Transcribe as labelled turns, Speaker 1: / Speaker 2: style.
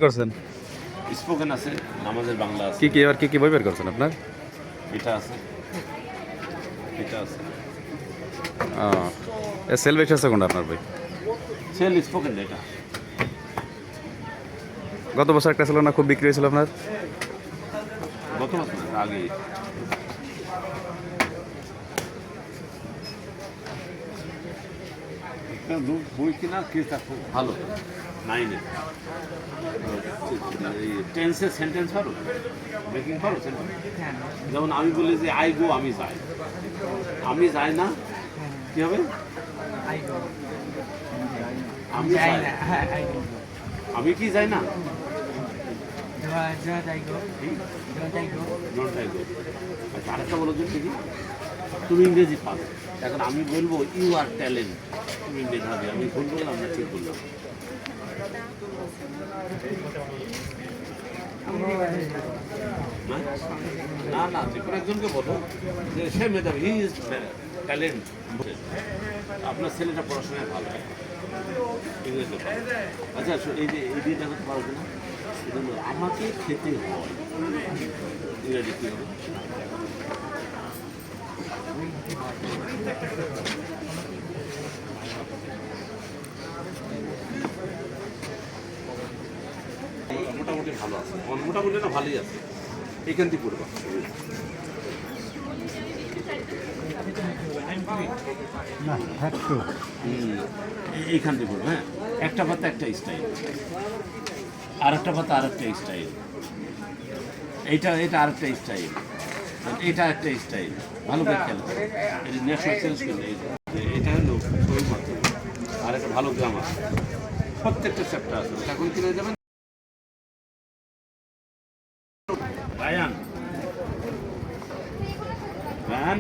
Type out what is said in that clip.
Speaker 1: করছেন?
Speaker 2: স্পোকেন আছে, নামাজের বাংলা আছে।
Speaker 1: কি বই বের করছেন আপনার?
Speaker 2: এটা আছে, এটা আছে।
Speaker 1: সেল বেশি আছে কোনটা আপনার বই?
Speaker 2: সেল স্পোকেন এটা।
Speaker 1: গত বছর একটা ছিল না, খুব বিক্রি হয়েছিল আপনার?
Speaker 2: গত বছর আগে। বই কিনা কেসটা খুব ভালো, নাইনে। টেন্সের সেন্টেন্স পারো, মেকিং পারো সেন্টেন্স। যেমন আমি বলি যে আই গো, আমি যাই। আমি যাই না, কি হবে? আমি যাই না, আমি কি যাই না, আরেকটা বলো যে দেখি, তুমি ইংরেজি পারো। এখন আমি বলবো ইউ আর ট্যালেন্ট, তুমি মেধাবী। আমি ভুল বললাম না ঠিক বললাম? না না, যে কোনো একজনকে বলো যে সে মেধাবী, হি ইজ ট্যালেন্ট। আপনার ছেলেটা পড়াশোনায় ভালো, ইংরেজি ভালো। আচ্ছা, এই যে এই দিয়ে দেখাতে পারো কিনা? আমাকে খেতে হয়, ইংরেজি কী হবে? মোটামুটি ভালো আছে, মোটামুটি না ভালোই আছে। এখান থেকে করবো, এইখান থেকে করবো। হ্যাঁ, একটা পাতা একটা স্টাইল, আর একটা পাতা আর একটা স্টাইল, এটা আরেকটা স্টাইল, এটা একটা স্টাইল। ভালো করে খেলো, এটা ন্যাশনাল চেঞ্জ করলে এটা হলো সরু পাতা, আর একটা ভালো গ্রামার। প্রত্যেকটা চ্যাপ্টার আছে, এখন কিনে যাবেন। Ryan.